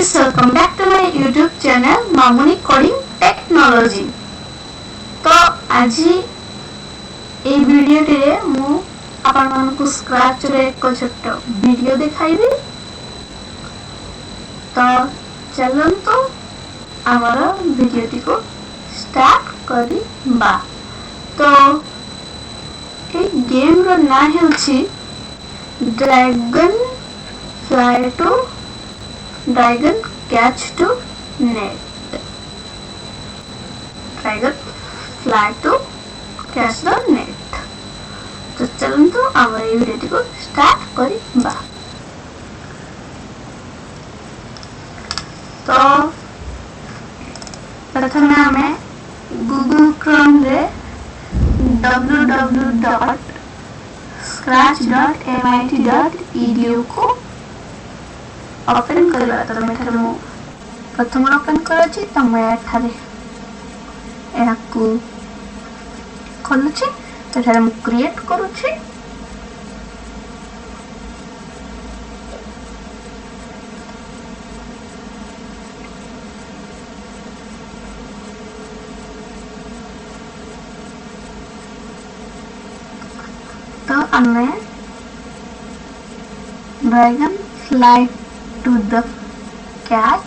guys, welcome back to my YouTube channel Mamuni Coding Technology। तो आज ये video रे मु आपण मानकु स्क्रैच रे एक छोट वीडियो दिखाइबी। तो चलंतु आमर वीडियोटी को स्टार्ट करिबा। तो ए गेम रो ना हेउची dragon catch to net. Dragon fly to catch the net. तो चलंतु आम ये वीडियो को स्टार्ट करिबा। तो प्रथम आमे गूगल क्रोम रे www.scratch.mit.edu को ओपन करबा। तो मैं प्रथम ओपन करछि। तो मैं एठारे एहाकू खोलुछि। तो एठारे मैं क्रिएट करूछि। तो हमें dragon fly to the catch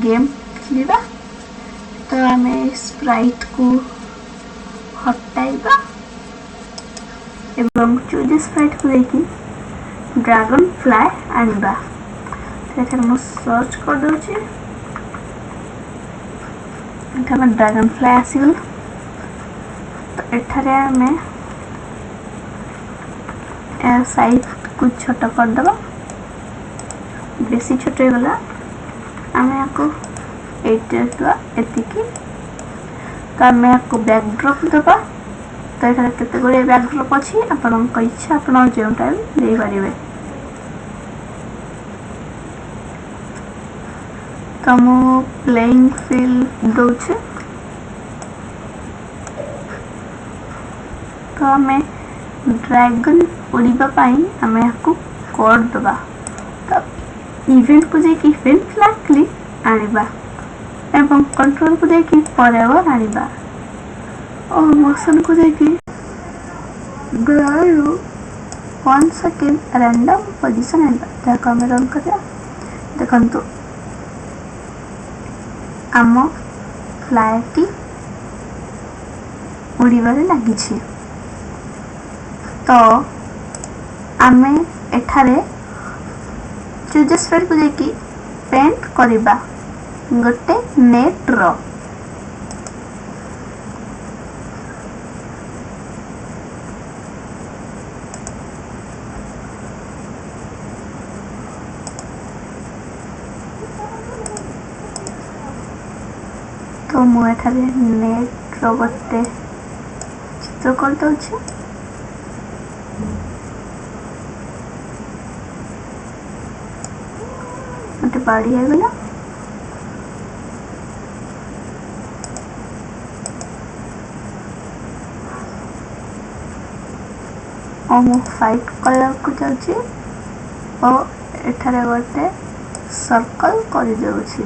game खेलिबा। तो हमें स्प्राइट को हटाइबा एवं चूज स्प्राइट को देखि ड्रैगन फ्लाई आनिबा। तो एठार मु सर्च कर दोछि। एठा ड्रैगन फ्लाई आसीगल। तो एठारे हमें साइज को छोट कर दबा। बेसी छोट हो गला आमे आपको एतिकी। तो आमे आपको बैकड्रॉप दबा। तो एठारे केते गुरे बैकड्रॉप अछि आपनक इच्छा आपन जेउटा दे परिबे। तो मु प्लेइंग फील्ड दोछि। तो हमें ड्रैगन उड़ीबा पाई हमें आपको कोड दबा। तो इवेंट को जे कि इवेंट फ्लैग क्लिक आनिबा एवं कंट्रोल को जे कि फॉरएवर आनिबा और मोशन को जे कि ग्रायो 1 सेकंड रैंडम पोजीशन आनिबा। ताको हम रन करिया। देखंतु आम फ्लाइटी उड़ीबारे लागि छी। तो आमे एठारे चूज स्प्रेड को देखि पेंट करिबा गोटे नेट रो। तो मु एठारे नेट रो गोटे चित्र कर दउछि। मत बाड़ी है गला। मु फाइट कलर को जाउछि और एठारे गोटे सर्कल कर देउछि।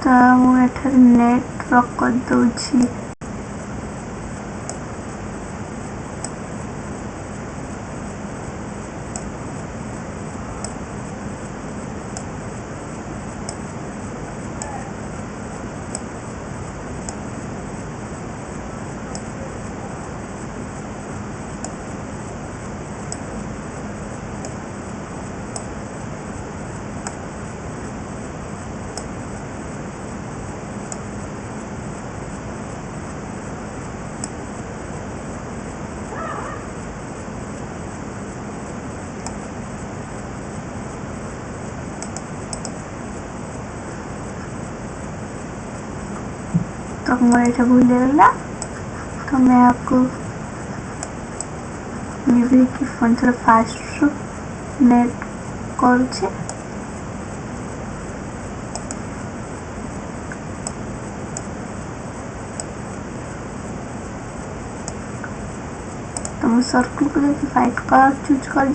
तो मु एठारे नेट रॉक कर दउछि। तो मोर भूल गला। तो मैं आपको की फोन थोड़ा फास्ट नेट करुचे। हम सर्कल को देखिए व्हाइट कलर चूज कर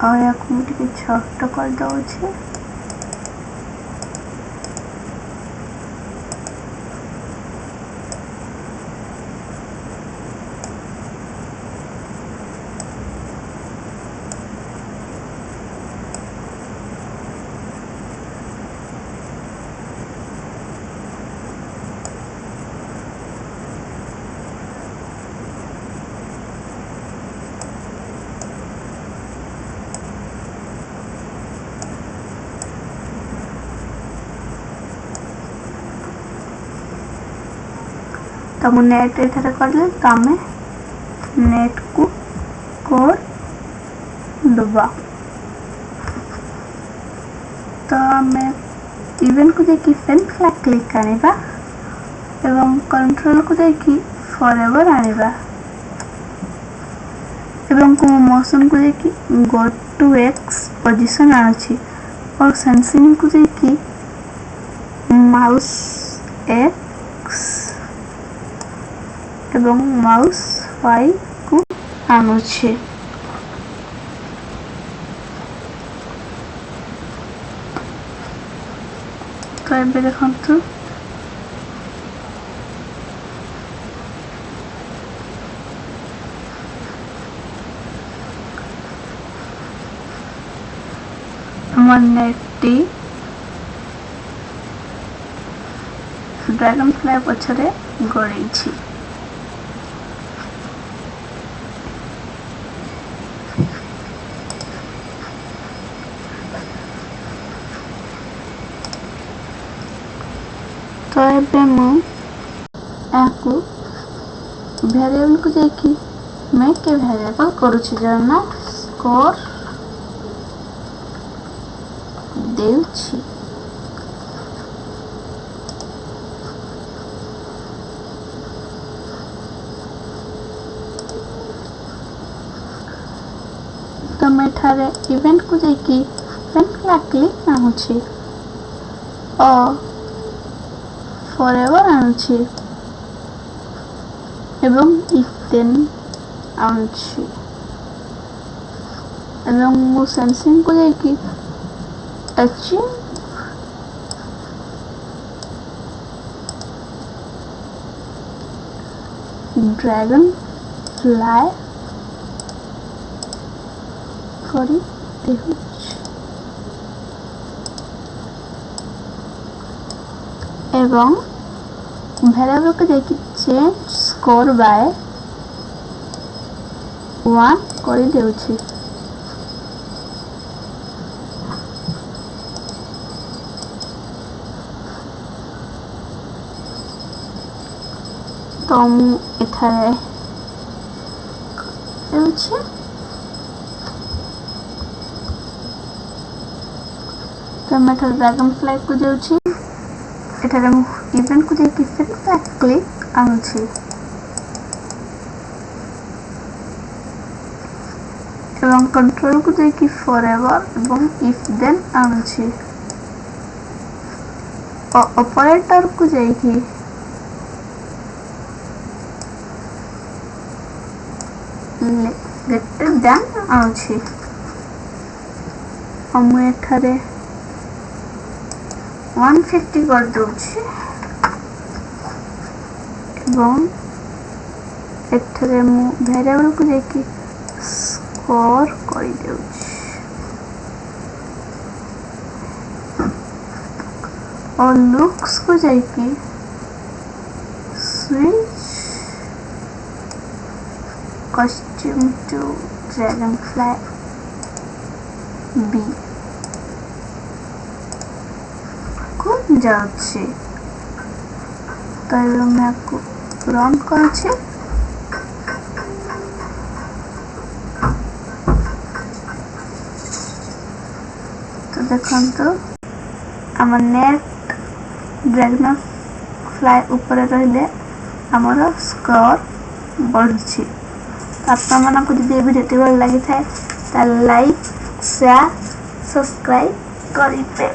और या छोट कर दौचे तो मु नेट एठारे करले तो आम नेट को कोड दबा तो आम इवेंट को देखिए फेन फ्लैग क्लिक आनिबा एवं कंट्रोल को देखिए फॉरएवर आनिबा एवं को मोशन को देखिए गो टू एक्स पोजीशन आछि और सेंसिंग को देखिए माउस एक्स एवं माउस वाई को आनुछे तो एबे देखंतु नेटी ड्रैगन फ्लाई पछरे गड़ी छी तो एबे मु आकु वेरिएबल को देखी मेक ए वेरिएबल करूछि जना स्कोर देउछि तो मैं ठारे इवेंट को देखी पेन फ्लैग क्लिक आनुछि और फॉरएवर आनुछि एवं इफ देन आनुछि एवं मु सेंसिंग को देखी अचीव ड्रैगन फ्लाई करी देउछि एवं वेरिएबल को देखि चेंज स्कोर बाय 1 कर देउछि तो मु एठारे देउछि तो मैं ड्रैगन फ्लाई को देउछि एठारे मु इवेंट को देखि फेन फ्लैग क्लिक आनुछि एवं कंट्रोल को देखि फॉरएवर एवं इफ देन आनुछि और ऑपरेटर को देखि ग्रेटर देन आनुछि और मु एठारे 150 कर दूछि एवं एठारे मु वेरिएबल को देखि स्कोर कर देउछि और लुक्स को जाइकि switch costume to dragon fly B को जाउछि तो मैं आपको रन करछि तो देखंतु हमर नेट ड्रैगन फ्लाई ऊपर रहिले हमर स्कोर बढ़ुछि आपन मानको जदि वीडियो भल लागि थाए त लाइक शेयर सब्सक्राइब करिबे।